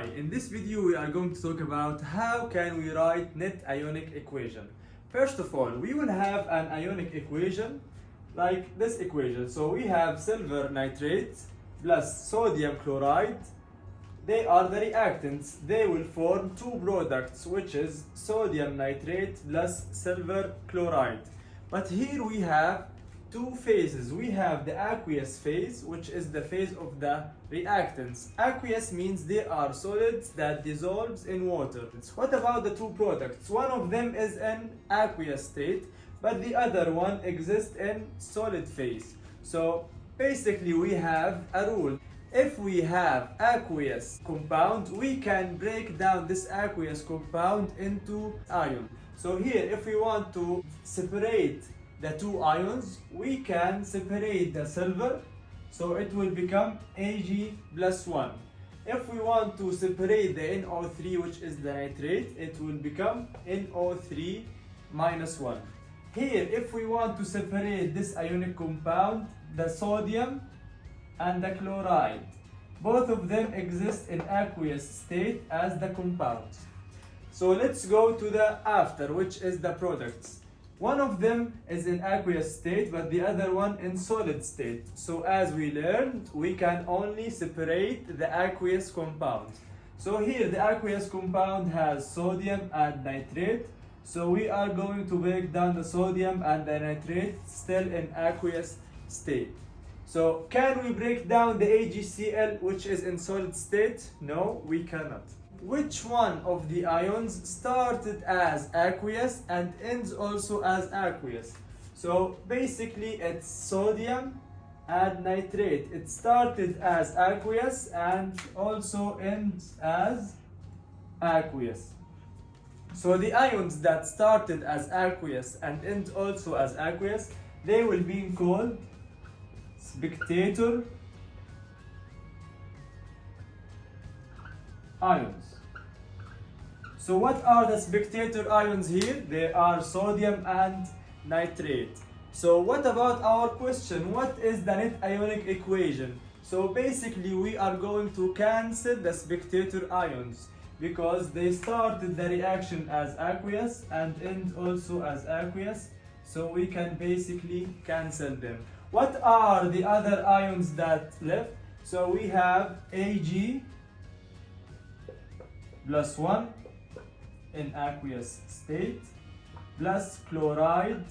Hi, in this video we are going to talk about how can we write net ionic equation. First of all, we will have an ionic equation like this equation. So we have silver nitrate plus sodium chloride. They are the reactants. They will form two products, which is sodium nitrate plus silver chloride. But here we have two phases. We have the aqueous phase, which is the phase of the reactants. Aqueous means they are solids that dissolves in water. What about the two products? One of them is in aqueous state, but the other one exists in solid phase. So basically we have a rule. If we have aqueous compound, we can break down this aqueous compound into ion. So here, if we want to separate the two ions, we can separate the silver, so it will become Ag plus 1. If we want to separate the NO3, which is the nitrate, it will become NO3 minus 1. Here, if we want to separate this ionic compound, the sodium and the chloride, both of them exist in aqueous state as the compounds. So let's go to the after, which is the products. One of them is in aqueous state, but the other one in solid state. So as we learned, we can only separate the aqueous compounds. So here the aqueous compound has sodium and nitrate. So we are going to break down the sodium and the nitrate still in aqueous state. So can we break down the AgCl, which is in solid state? No, we cannot. Which one of the ions started as aqueous and ends also as aqueous? So basically it's sodium and nitrate. It started as aqueous and also ends as aqueous. So the ions that started as aqueous and end also as aqueous, they will be called spectator ions. So what are the spectator ions here? They are sodium and nitrate. So what about our question? What is the net ionic equation? So basically we are going to cancel the spectator ions because they started the reaction as aqueous and end also as aqueous. So we can basically cancel them. What are the other ions that left? So we have Ag plus 1 in aqueous state plus chloride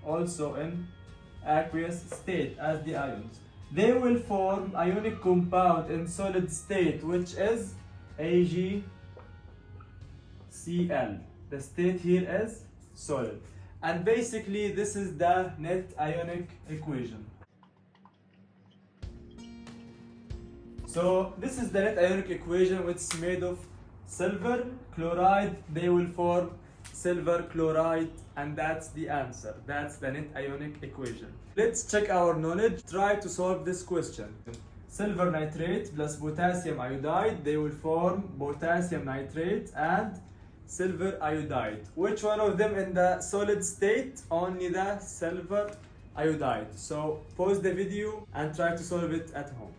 also in aqueous state as the ions. They will form ionic compound in solid state, which is AgCl. The state here is solid. And basically this is the net ionic equation. So this is the net ionic equation, which is made of silver chloride. They will form silver chloride, and that's the answer. That's the net ionic equation. Let's check our knowledge. Try to solve this question. Silver nitrate plus potassium iodide, they will form potassium nitrate and silver iodide. Which one of them in the solid state? Only the silver iodide. So pause the video and try to solve it at home.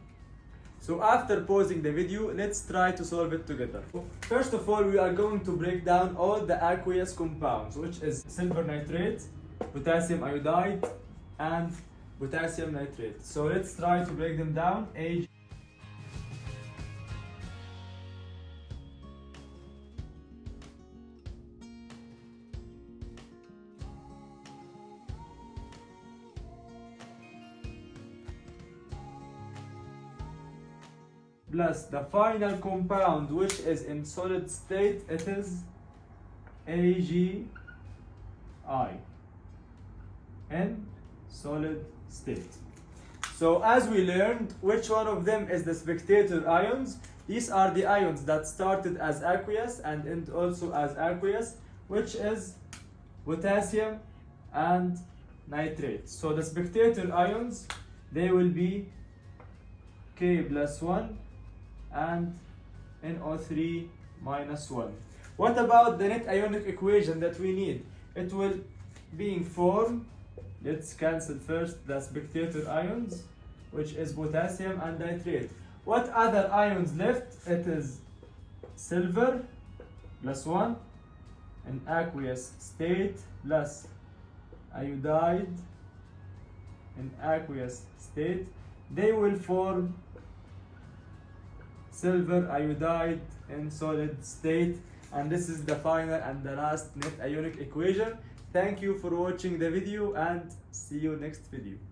So after pausing the video, let's try to solve it together. First of all, we are going to break down all the aqueous compounds, which is silver nitrate, potassium iodide, and potassium nitrate. So let's try to break them down. Plus the final compound, which is in solid state, it is AgI in solid state. So as we learned, which one of them is the spectator ions? These are the ions that started as aqueous and end also as aqueous, which is potassium and nitrate. So the spectator ions, they will be K plus 1 and NO3 minus 1. What about the net ionic equation that we need? It will be formed. Let's cancel first the spectator ions, which is potassium and nitrate. What other ions left? It is silver plus 1 in aqueous state plus iodide in aqueous state, they will form silver iodide in solid state. And this is the final and the last net ionic equation. Thank you for watching the video and see you next video.